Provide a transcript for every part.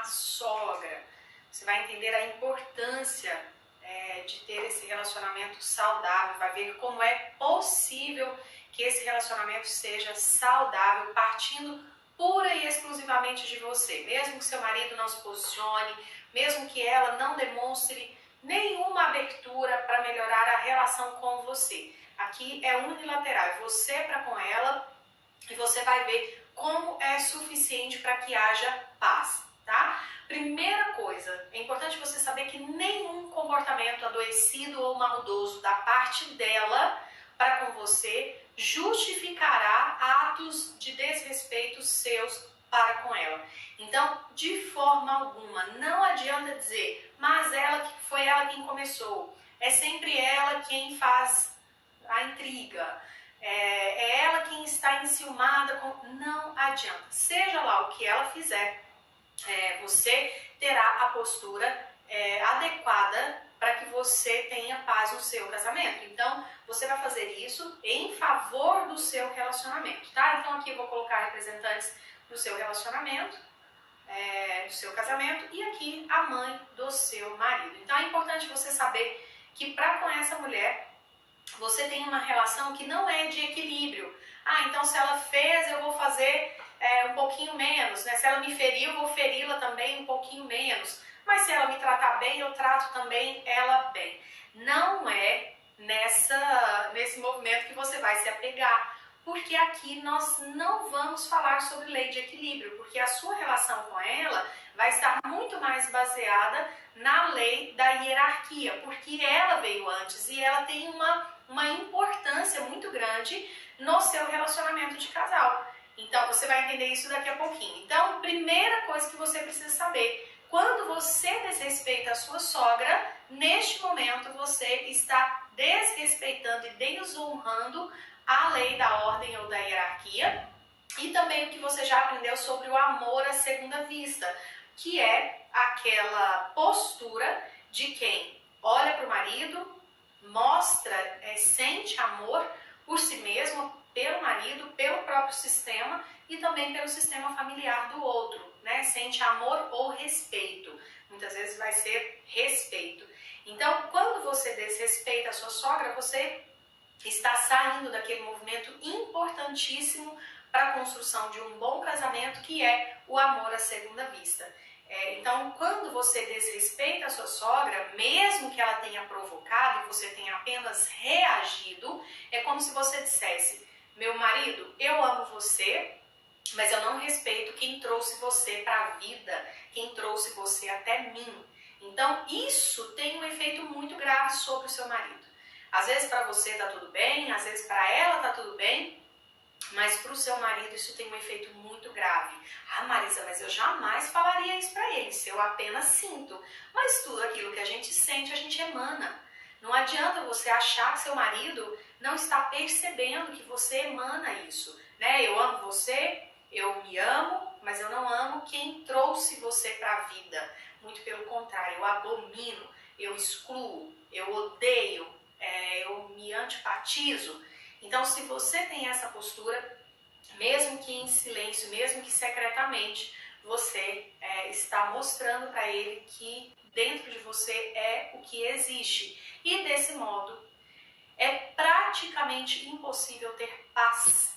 sogra. Você vai entender a importância de ter esse relacionamento saudável, vai ver como é possível que esse relacionamento seja saudável, partindo pura e exclusivamente de você. Mesmo que seu marido não se posicione, mesmo que ela não demonstre nenhuma abertura para melhorar a relação com você. Aqui é unilateral, é você para com ela, e você vai ver como é suficiente para que haja paz, tá? Primeira coisa, é importante você saber que nenhum comportamento adoecido ou maldoso da parte dela para com você justificará atos de desrespeito seus para com ela. Então, de forma alguma, não adianta dizer, mas foi ela quem começou, é sempre ela quem faz a intriga, é ela quem está enciumada com... Não adianta, seja lá o que ela fizer, você terá a postura adequada para que você tenha paz no seu casamento. Então, você vai fazer isso em favor do seu relacionamento, tá? Então, aqui eu vou colocar representantes do seu relacionamento, do seu casamento, e aqui a mãe do seu marido. Então, é importante você saber que para com essa mulher, você tem uma relação que não é de equilíbrio. Então se ela fez, eu vou fazer um pouquinho menos, né? Se ela me feriu, eu vou feri-la também um pouquinho menos. Mas se ela me tratar bem, eu trato também ela bem. Não é nesse movimento que você vai se apegar, porque aqui nós não vamos falar sobre lei de equilíbrio, porque a sua relação com ela vai estar muito mais baseada na lei da hierarquia, porque ela veio antes e ela tem uma importância muito grande no seu relacionamento de casal. Então, você vai entender isso daqui a pouquinho. Então, primeira coisa que você precisa saber, quando você desrespeita a sua sogra, neste momento você está desrespeitando e desonrando a lei da ordem ou da hierarquia, e também o que você já aprendeu sobre o amor à segunda vista, que é aquela postura de quem olha para o marido, mostra, sente amor por si mesmo, pelo marido, pelo próprio sistema e também pelo sistema familiar do outro, né? Sente amor ou respeito. Muitas vezes vai ser respeito. Então, quando você desrespeita a sua sogra, você está saindo daquele movimento importantíssimo para a construção de um bom casamento, que é o amor à segunda vista. Então, quando você desrespeita a sua sogra, mesmo que ela tenha provocado e você tenha apenas reagido, é como se você dissesse: meu marido, eu amo você, mas eu não respeito quem trouxe você para a vida, quem trouxe você até mim. Então, isso tem um efeito muito grave sobre o seu marido. Às vezes para você está tudo bem, às vezes para ela está tudo bem, mas para o seu marido isso tem um efeito muito grave. Marisa, mas eu jamais falaria isso para ele, se eu apenas sinto. Mas tudo aquilo que a gente sente, a gente emana. Não adianta você achar que seu marido não está percebendo que você emana isso, né? Eu amo você, eu me amo, mas eu não amo quem trouxe você para a vida. Muito pelo contrário, eu abomino, eu excluo, eu odeio, eu me antipatizo. Então, se você tem essa postura, mesmo que em silêncio, mesmo que secretamente, você está mostrando para ele que dentro de você é o que existe. E desse modo, é praticamente impossível ter paz.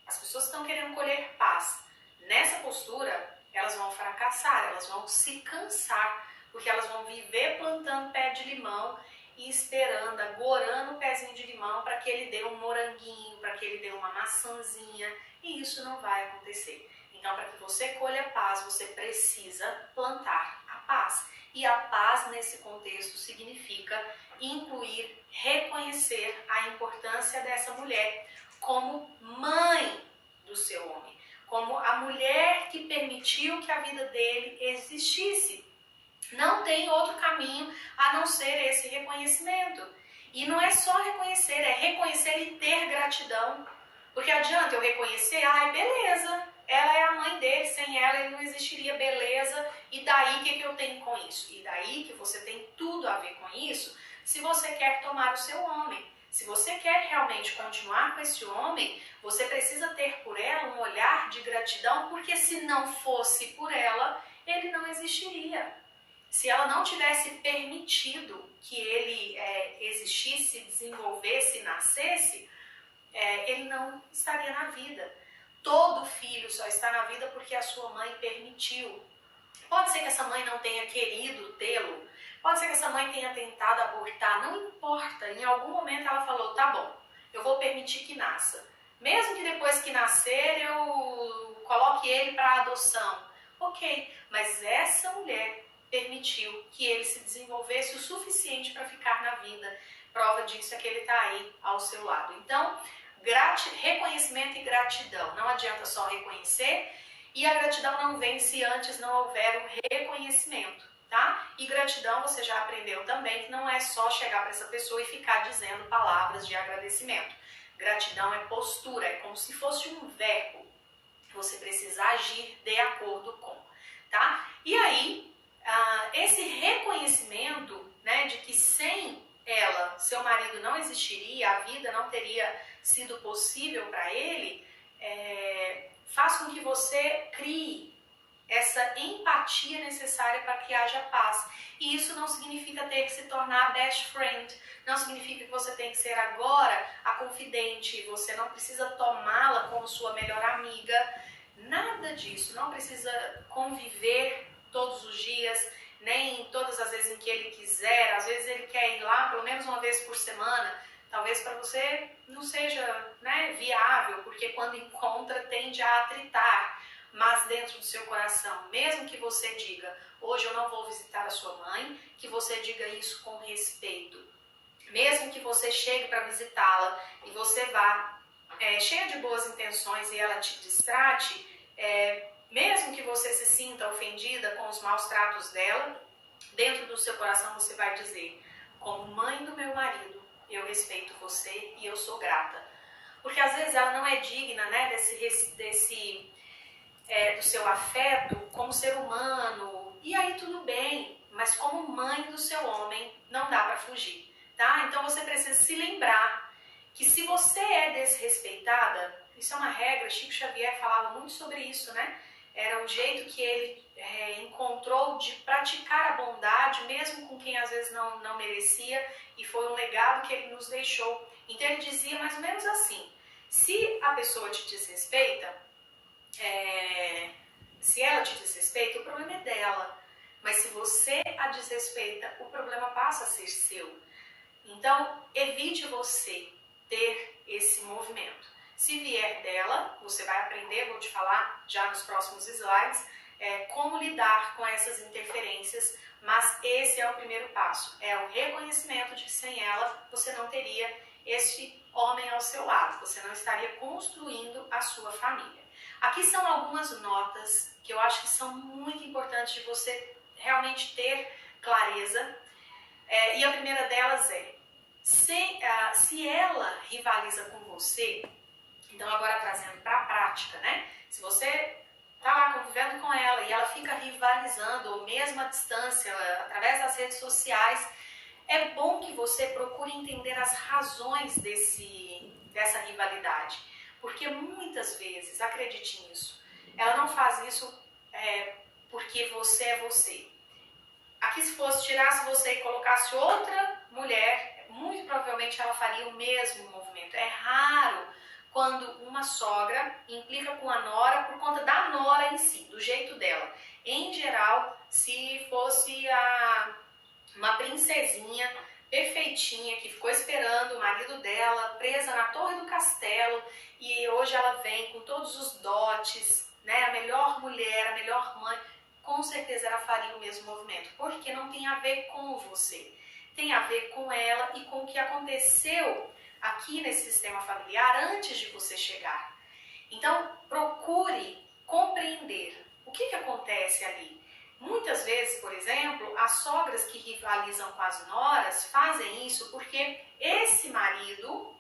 As pessoas estão querendo colher paz. Nessa postura, elas vão fracassar, elas vão se cansar, porque elas vão viver plantando pé de limão e esperando, agorando o pezinho de limão para que ele dê um moranguinho, para que ele dê uma maçãzinha, e isso não vai acontecer. Então, para que você colha paz, você precisa plantar a paz. E a paz, nesse contexto, significa incluir, reconhecer a importância dessa mulher como mãe do seu homem, como a mulher que permitiu que a vida dele existisse. Não tem outro caminho a não ser esse reconhecimento. E não é só reconhecer, é reconhecer e ter gratidão. Porque adianta eu reconhecer, beleza, ela é a mãe dele, sem ela ele não existiria, beleza, e daí o que eu tenho com isso? E daí que você tem tudo a ver com isso, se você quer tomar o seu homem. Se você quer realmente continuar com esse homem, você precisa ter por ela um olhar de gratidão, porque se não fosse por ela, ele não existiria. Se ela não tivesse permitido que ele existisse, desenvolvesse, nascesse, ele não estaria na vida. Todo filho só está na vida porque a sua mãe permitiu. Pode ser que essa mãe não tenha querido tê-lo, pode ser que essa mãe tenha tentado abortar, não importa. Em algum momento ela falou, tá bom, eu vou permitir que nasça. Mesmo que depois que nascer eu coloque ele para adoção. Ok, mas essa mulher permitiu que ele se desenvolvesse o suficiente para ficar na vida. Prova disso é que ele está aí ao seu lado. Então, reconhecimento e gratidão. Não adianta só reconhecer, e a gratidão não vem se antes não houver um reconhecimento, tá? E gratidão, você já aprendeu também, que não é só chegar para essa pessoa e ficar dizendo palavras de agradecimento. Gratidão é postura, é como se fosse um verbo. Você precisa agir de acordo com, tá? E aí, esse reconhecimento, né, de que sem ela, seu marido não existiria, a vida não teria sido possível para ele, faz com que você crie essa empatia necessária para que haja paz. E isso não significa ter que se tornar best friend, não significa que você tem que ser agora a confidente, você não precisa tomá-la como sua melhor amiga, nada disso, não precisa conviver todos os dias, nem todas as vezes em que ele quiser. Às vezes ele quer ir lá pelo menos uma vez por semana, talvez para você não seja, né, viável, porque quando encontra tende a atritar. Mas dentro do seu coração, mesmo que você diga, hoje eu não vou visitar a sua mãe, que você diga isso com respeito. Mesmo que você chegue para visitá-la e você vá cheia de boas intenções e ela te distrate, mesmo que você se sinta ofendida com os maus tratos dela, dentro do seu coração você vai dizer, como mãe do meu marido, eu respeito você e eu sou grata. Porque às vezes ela não é digna, né, do seu afeto como ser humano, e aí tudo bem, mas como mãe do seu homem não dá para fugir, tá? Então você precisa se lembrar que se você é desrespeitada, isso é uma regra, Chico Xavier falava muito sobre isso, né? Era um jeito que ele encontrou de praticar a bondade, mesmo com quem às vezes não merecia, e foi um legado que ele nos deixou. Então ele dizia mais ou menos assim, se a pessoa te desrespeita, se ela te desrespeita, o problema é dela. Mas se você a desrespeita, o problema passa a ser seu. Então, evite você ter esse movimento. Se vier dela, você vai aprender, vou te falar já nos próximos slides, como lidar com essas interferências, mas esse é o primeiro passo. É o reconhecimento de que sem ela, você não teria este homem ao seu lado, você não estaria construindo a sua família. Aqui são algumas notas que eu acho que são muito importantes de você realmente ter clareza. E a primeira delas é, se ela rivaliza com você, então agora trazendo para a prática, né? Se você está lá convivendo com ela e ela fica rivalizando, ou mesmo à distância, através das redes sociais, é bom que você procure entender as razões dessa rivalidade. Porque muitas vezes, acredite nisso, ela não faz isso porque você é você. Aqui se tirasse você e colocasse outra mulher, muito provavelmente ela faria o mesmo movimento. É raro quando uma sogra implica com a nora por conta da nora em si, do jeito dela. Em geral, se fosse uma princesinha perfeitinha que ficou esperando o marido dela presa na torre do castelo e hoje ela vem com todos os dotes, né, a melhor mulher, a melhor mãe, com certeza ela faria o mesmo movimento, porque não tem a ver com você, tem a ver com ela e com o que aconteceu aqui nesse sistema familiar antes de você chegar. Então procure compreender o que acontece ali. Muitas vezes, por exemplo, as sogras que rivalizam com as noras fazem isso porque esse marido,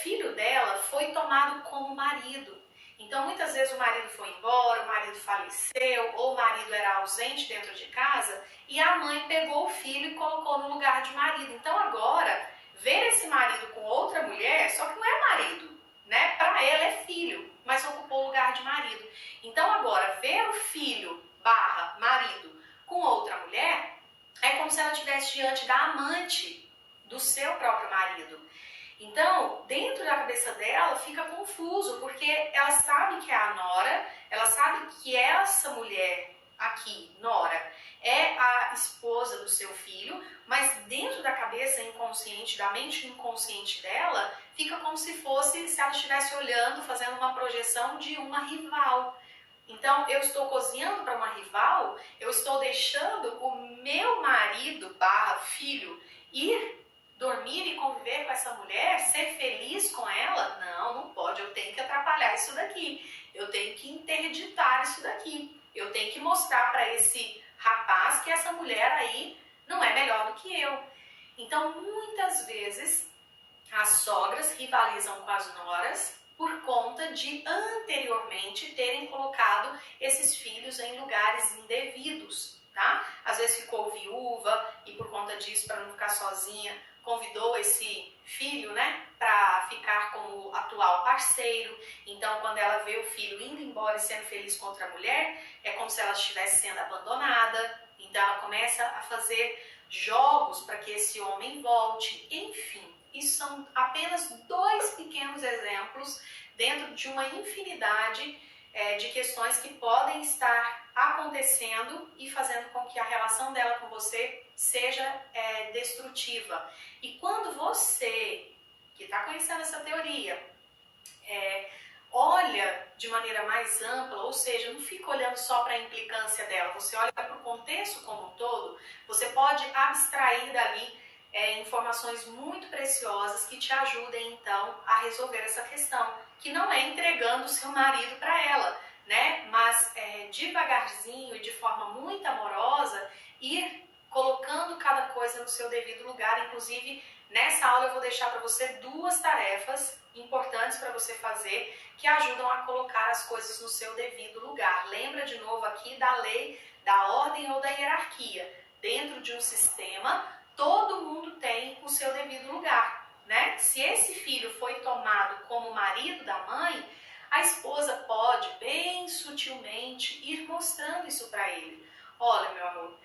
filho dela, foi tomado como marido. Então, muitas vezes o marido foi embora, o marido faleceu, ou o marido era ausente dentro de casa e a mãe pegou o filho e colocou no lugar de marido. Então, agora, ver esse marido com outra mulher, só que não é marido, né? Para ela é filho, mas ocupou o lugar de marido. Então agora, ver o filho barra marido com outra mulher é como se ela estivesse diante da amante do seu próprio marido. Então, dentro da cabeça dela fica confuso, porque ela sabe que é a nora, ela sabe que essa mulher aqui, nora, é a esposa do seu filho, mas dentro da cabeça inconsciente, da mente inconsciente dela, fica como se fosse, se ela estivesse olhando, fazendo uma projeção de uma rival. Então, eu estou cozinhando para uma rival, eu estou deixando o meu marido barra filho ir dormir e conviver com essa mulher, ser feliz com ela? Não, não pode, eu tenho que atrapalhar isso daqui, eu tenho que interditar isso daqui, eu tenho que mostrar para esse rapaz que essa mulher aí não é melhor do que eu. Então, muitas vezes, as sogras rivalizam com as noras por conta de anteriormente terem colocado esses filhos em lugares indevidos, tá? Às vezes ficou viúva e por conta disso, para não ficar sozinha, convidou esse filho, né, para ficar como atual parceiro. Então, quando ela vê o filho indo embora e sendo feliz com outra mulher, é como se ela estivesse sendo abandonada. Então, ela começa a fazer jogos para que esse homem volte. Enfim, isso são apenas 2 pequenos exemplos dentro de uma infinidade de questões que podem estar acontecendo e fazendo com que a relação dela com você seja destrutiva. E quando você, que está conhecendo essa teoria, olha de maneira mais ampla, ou seja, não fica olhando só para a implicância dela, você olha para o contexto como um todo, você pode abstrair dali informações muito preciosas que te ajudem, então, a resolver essa questão, que não é entregando o seu marido para ela, né? Mas devagarzinho e de forma muito amorosa, ir colocando cada coisa no seu devido lugar. Inclusive, nessa aula eu vou deixar para você 2 tarefas importantes para você fazer, que ajudam a colocar as coisas no seu devido lugar. Lembra de novo aqui da lei da ordem ou da hierarquia. Dentro de um sistema, todo mundo tem o seu devido lugar, né? Se esse filho foi tomado como marido da mãe, a esposa pode, bem sutilmente, ir mostrando isso para ele. Olha, meu amor,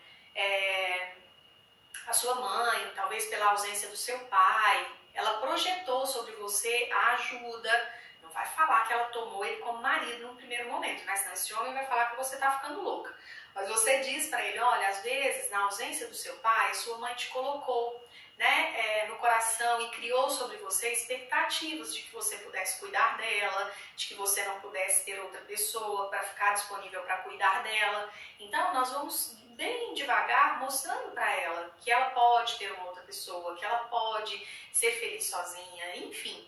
a sua mãe, talvez pela ausência do seu pai, ela projetou sobre você a ajuda. Não vai falar que ela tomou ele como marido no primeiro momento, né? Senão esse homem vai falar que você está ficando louca. Mas você diz para ele, olha, às vezes, na ausência do seu pai, sua mãe te colocou, né, no coração e criou sobre você expectativas de que você pudesse cuidar dela, de que você não pudesse ter outra pessoa para ficar disponível para cuidar dela. Então, nós vamos bem devagar mostrando para ela que ela pode ter uma outra pessoa, que ela pode ser feliz sozinha, enfim.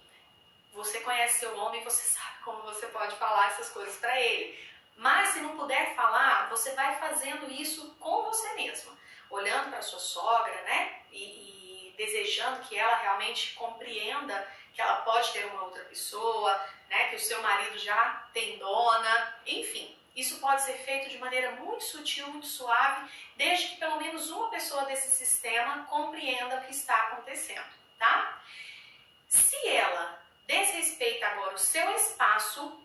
Você conhece seu homem, você sabe como você pode falar essas coisas para ele. Mas se não puder falar, você vai fazendo isso com você mesma, olhando para sua sogra, né, e desejando que ela realmente compreenda que ela pode ter uma outra pessoa, né, que o seu marido já tem dona, enfim. Isso pode ser feito de maneira muito sutil, muito suave, desde que pelo menos uma pessoa desse sistema compreenda o que está acontecendo, tá? Se ela desrespeita agora o seu espaço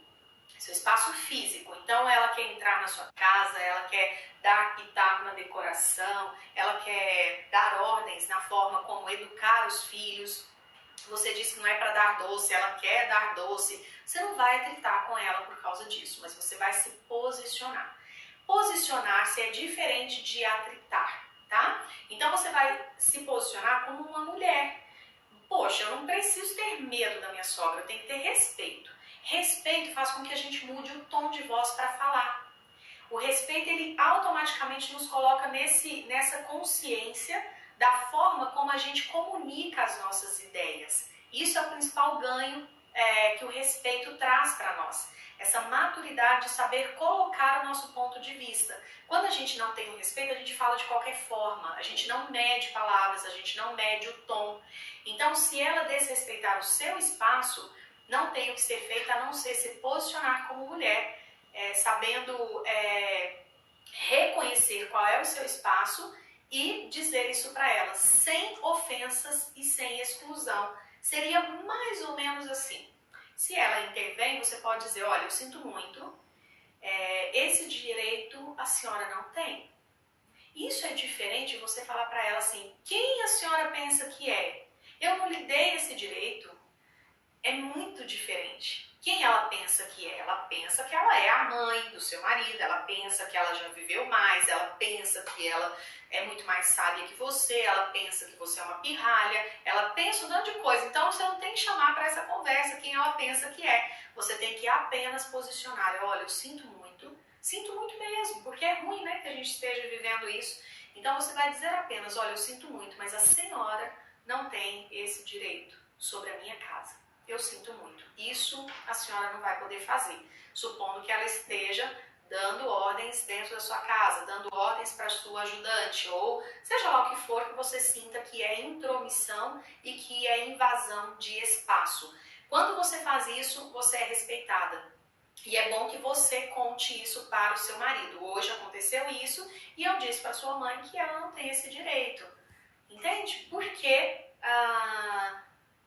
físico, então ela quer entrar na sua casa, ela quer dar pitaco na decoração, ela quer dar ordens na forma como educar os filhos. Você disse que não é para dar doce, ela quer dar doce. Você não vai atritar com ela por causa disso, mas você vai se posicionar. Posicionar-se é diferente de atritar, tá? Então você vai se posicionar como uma mulher. Poxa, eu não preciso ter medo da minha sogra, eu tenho que ter respeito. Respeito faz com que a gente mude o tom de voz para falar. O respeito, ele automaticamente nos coloca nessa consciência da forma como a gente comunica as nossas ideias. Isso é o principal ganho que o respeito traz para nós. Essa maturidade de saber colocar o nosso ponto de vista. Quando a gente não tem o respeito, a gente fala de qualquer forma. A gente não mede palavras, a gente não mede o tom. Então, se ela desrespeitar o seu espaço, não tem o que ser feito a não ser se posicionar como mulher, sabendo reconhecer qual é o seu espaço e dizer isso para ela, sem ofensas e sem exclusão. Seria mais ou menos assim. Se ela intervém, você pode dizer, olha, eu sinto muito, esse direito a senhora não tem. Isso é diferente de você falar para ela assim, quem a senhora pensa que é? Eu não lhe dei esse direito. É muito diferente. Quem ela pensa que é? Ela pensa que ela é a mãe do seu marido, ela pensa que ela já viveu mais, ela pensa que ela é muito mais sábia que você, ela pensa que você é uma pirralha, ela pensa um tanto de coisa. Então você não tem que chamar para essa conversa quem ela pensa que é. Você tem que apenas posicionar. Olha, eu sinto muito mesmo, porque é ruim, né, que a gente esteja vivendo isso. Então você vai dizer apenas, olha, eu sinto muito, mas a senhora não tem esse direito sobre a minha casa. Eu sinto muito. Isso a senhora não vai poder fazer, supondo que ela esteja dando ordens dentro da sua casa, dando ordens para a sua ajudante, ou seja lá o que for que você sinta que é intromissão e que é invasão de espaço. Quando você faz isso, você é respeitada. E é bom que você conte isso para o seu marido. Hoje aconteceu isso e eu disse para sua mãe que ela não tem esse direito. Entende? Porque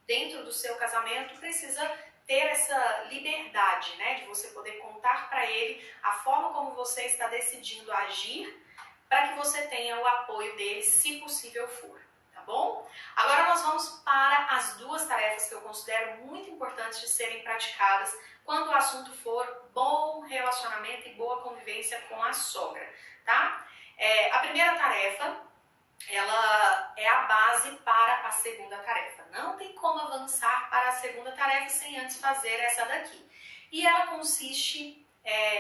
dentro do seu casamento precisa ter essa liberdade, né, de você poder contar para ele a forma como você está decidindo agir para que você tenha o apoio dele, se possível for, tá bom? Agora nós vamos para as duas tarefas que eu considero muito importantes de serem praticadas quando o assunto for bom relacionamento e boa convivência com a sogra, tá? A primeira tarefa, ela é a base para a segunda tarefa. Não tem como avançar para a segunda tarefa sem antes fazer essa daqui. E ela consiste,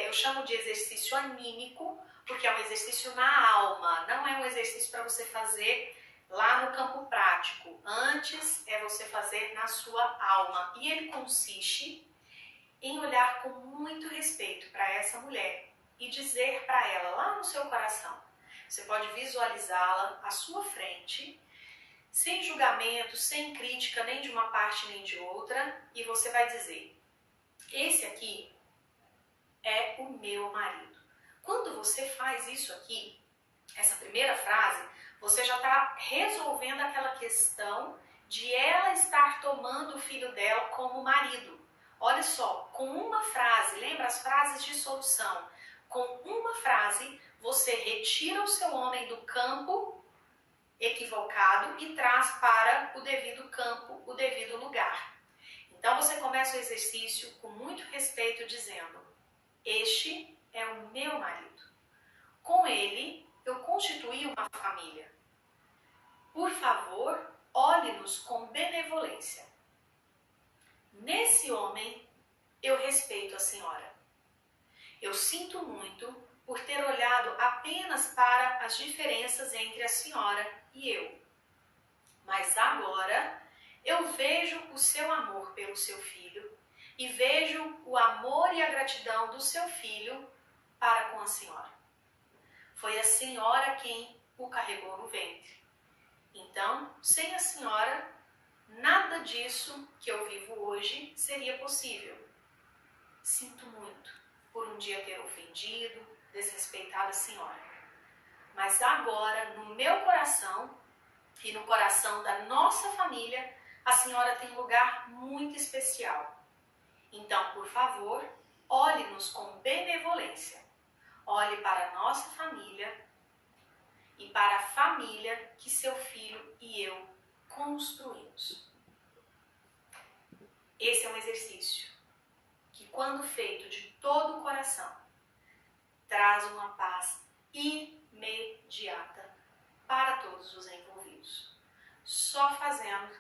eu chamo de exercício anímico, porque é um exercício na alma, não é um exercício para você fazer lá no campo prático. Antes é você fazer na sua alma. E ele consiste em olhar com muito respeito para essa mulher e dizer para ela lá no seu coração. Você pode visualizá-la à sua frente, sem julgamento, sem crítica, nem de uma parte nem de outra, e você vai dizer, esse aqui é o meu marido. Quando você faz isso aqui, essa primeira frase, você já está resolvendo aquela questão de ela estar tomando o filho dela como marido. Olha só, com uma frase, lembra as frases de solução? Com uma frase, você retira o seu homem do campo equivocado e traz para o devido campo, o devido lugar. Então você começa o exercício com muito respeito dizendo, este é o meu marido. Com ele, eu constituí uma família. Por favor, olhe-nos com benevolência. Nesse homem, eu respeito a senhora. Eu sinto muito por ter olhado apenas para as diferenças entre a senhora e eu. Mas agora, eu vejo o seu amor pelo seu filho e vejo o amor e a gratidão do seu filho para com a senhora. Foi a senhora quem o carregou no ventre. Então, sem a senhora, nada disso que eu vivo hoje seria possível. Sinto muito por um dia ter ofendido, desrespeitado a senhora. Mas agora, no meu coração e no coração da nossa família, a senhora tem um lugar muito especial. Então, por favor, olhe-nos com benevolência. Olhe para a nossa família e para a família que seu filho e eu construímos. Esse é um exercício que, quando feito de todo o coração, traz uma paz imediata para todos os envolvidos. Só fazendo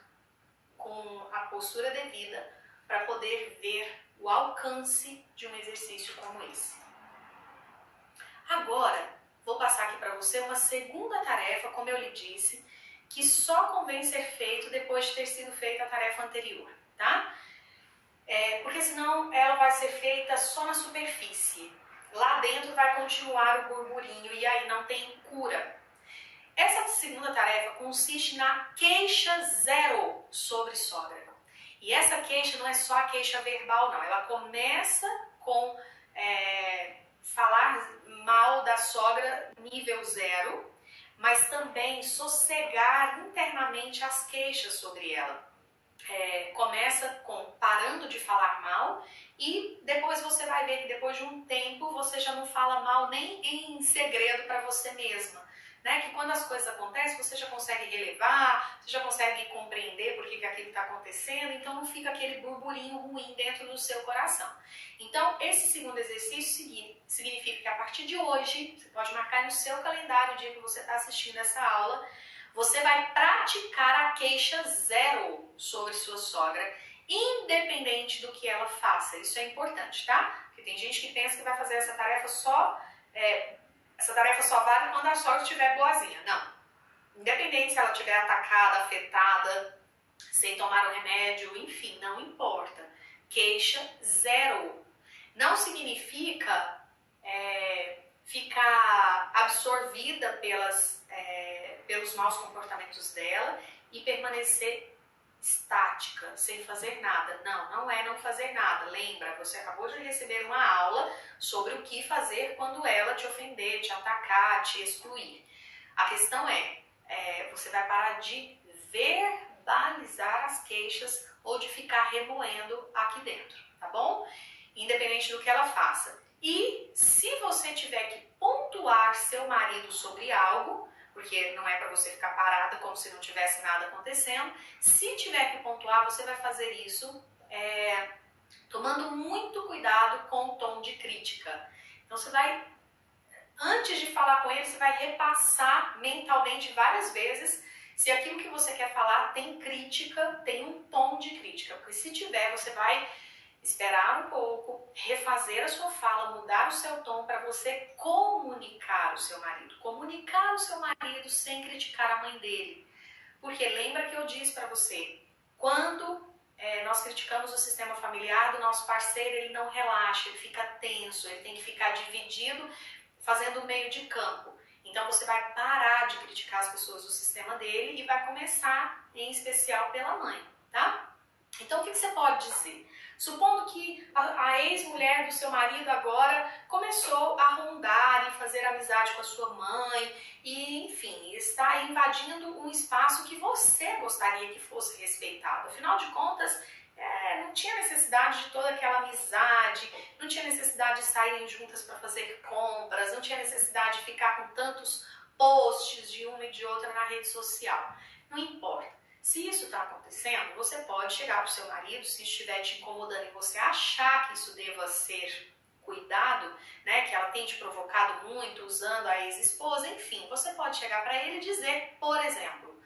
com a postura devida para poder ver o alcance de um exercício como esse. Agora, vou passar aqui para você uma segunda tarefa, como eu lhe disse, que só convém ser feito depois de ter sido feita a tarefa anterior, tá? Porque senão ela vai ser feita só na superfície. Lá dentro vai continuar o burburinho e aí não tem cura. Essa segunda tarefa consiste na queixa zero sobre sogra. E essa queixa não é só a queixa verbal, não. Ela começa com falar mal da sogra nível zero, mas também sossegar internamente as queixas sobre ela. começa com parando de falar mal e depois você vai ver que depois de um tempo você já não fala mal nem em segredo para você mesma. Né? Que quando as coisas acontecem você já consegue relevar, você já consegue compreender por que aquilo está acontecendo, então não fica aquele burburinho ruim dentro do seu coração. Então esse segundo exercício significa que a partir de hoje, você pode marcar no seu calendário o dia que você está assistindo essa aula, você vai praticar a queixa zero sobre sua sogra, independente do que ela faça. Isso é importante, tá? Porque tem gente que pensa que vai fazer essa tarefa essa tarefa só vale quando a sogra estiver boazinha. Não. Independente se ela estiver atacada, afetada, sem tomar o remédio, enfim, não importa. Queixa zero. Não significa ficar absorvida pelos maus comportamentos dela e permanecer estática, sem fazer nada. Não é não fazer nada. Lembra, você acabou de receber uma aula sobre o que fazer quando ela te ofender, te atacar, te excluir. A questão você vai parar de verbalizar as queixas ou de ficar remoendo aqui dentro, tá bom? Independente do que ela faça. E se você tiver que pontuar seu marido sobre algo, porque não é para você ficar parada como se não tivesse nada acontecendo, se tiver que pontuar, você vai fazer isso tomando muito cuidado com o tom de crítica. Então você vai, antes de falar com ele, você vai repassar mentalmente várias vezes se aquilo que você quer falar tem crítica, tem um tom de crítica. Porque se tiver, você vai esperar um pouco, refazer a sua fala, mudar o seu tom para você comunicar o seu marido. Comunicar o seu marido sem criticar a mãe dele. Porque lembra que eu disse para você, quando nós criticamos o sistema familiar do nosso parceiro, ele não relaxa, ele fica tenso, ele tem que ficar dividido, fazendo meio de campo. Então você vai parar de criticar as pessoas do sistema dele e vai começar, em especial, pela mãe, tá? Então o que você pode dizer? Supondo que a ex-mulher do seu marido agora começou a rondar e fazer amizade com a sua mãe e, enfim, está invadindo um espaço que você gostaria que fosse respeitado. Afinal de contas, não tinha necessidade de toda aquela amizade, não tinha necessidade de saírem juntas para fazer compras, não tinha necessidade de ficar com tantos posts de uma e de outra na rede social. Não importa. Se isso está acontecendo, você pode chegar para o seu marido, se estiver te incomodando e você achar que isso deva ser cuidado, né, que ela tem te provocado muito usando a ex-esposa, enfim, você pode chegar para ele e dizer, por exemplo,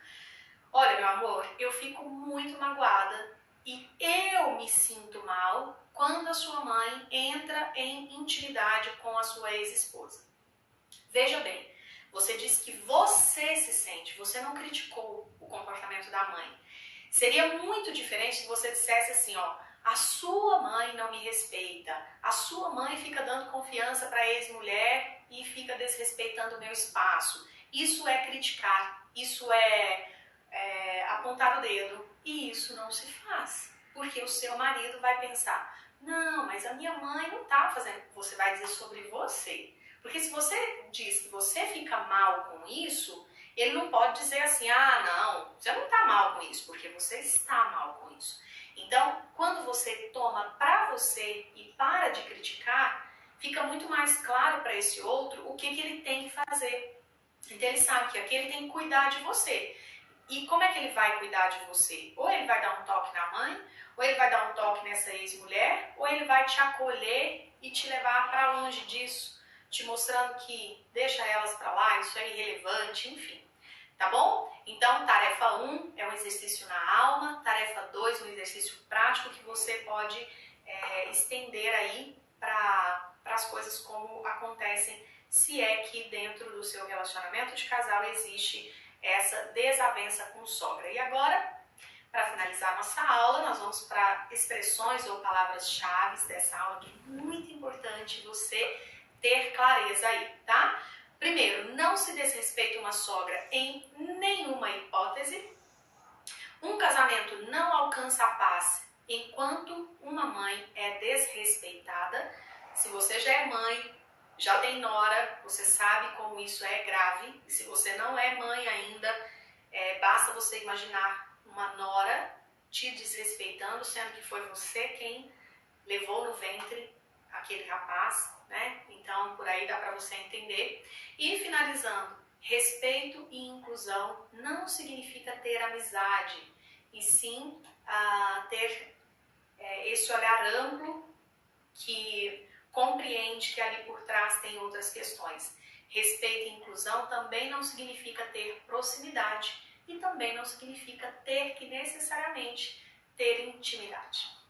olha, meu amor, eu fico muito magoada e eu me sinto mal quando a sua mãe entra em intimidade com a sua ex-esposa. Veja bem, você disse que você se sente, você não criticou o comportamento da mãe. Seria muito diferente se você dissesse assim, ó, a sua mãe não me respeita, a sua mãe fica dando confiança para a ex-mulher e fica desrespeitando o meu espaço. Isso é criticar, isso é apontar o dedo e isso não se faz, porque o seu marido vai pensar, não, mas a minha mãe não está fazendo, você vai dizer sobre você. Porque se você diz que você fica mal com isso, ele não pode dizer assim, ah, não, você não está mal com isso, porque você está mal com isso. Então, quando você toma para você e para de criticar, fica muito mais claro para esse outro o que ele tem que fazer. Então, ele sabe que aqui ele tem que cuidar de você. E como é que ele vai cuidar de você? Ou ele vai dar um toque na mãe, ou ele vai dar um toque nessa ex-mulher, ou ele vai te acolher e te levar para longe disso, te mostrando que deixa elas para lá, isso é irrelevante, enfim. Tá bom? Então, tarefa 1 é um exercício na alma, tarefa 2 um exercício prático que você pode estender aí para as coisas como acontecem, se é que dentro do seu relacionamento de casal existe essa desavença com sogra. E agora, para finalizar nossa aula, nós vamos para expressões ou palavras-chave dessa aula, que é muito importante você ter clareza aí, tá? Primeiro, não se desrespeita uma sogra em nenhuma hipótese. Um casamento não alcança a paz enquanto uma mãe é desrespeitada. Se você já é mãe, já tem nora, você sabe como isso é grave. E se você não é mãe ainda, basta você imaginar uma nora te desrespeitando, sendo que foi você quem levou no ventre aquele rapaz, né? Então, por aí dá para você entender. E finalizando, respeito e inclusão não significa ter amizade, e sim ter esse olhar amplo que compreende que ali por trás tem outras questões. Respeito e inclusão também não significa ter proximidade e também não significa ter que necessariamente ter intimidade.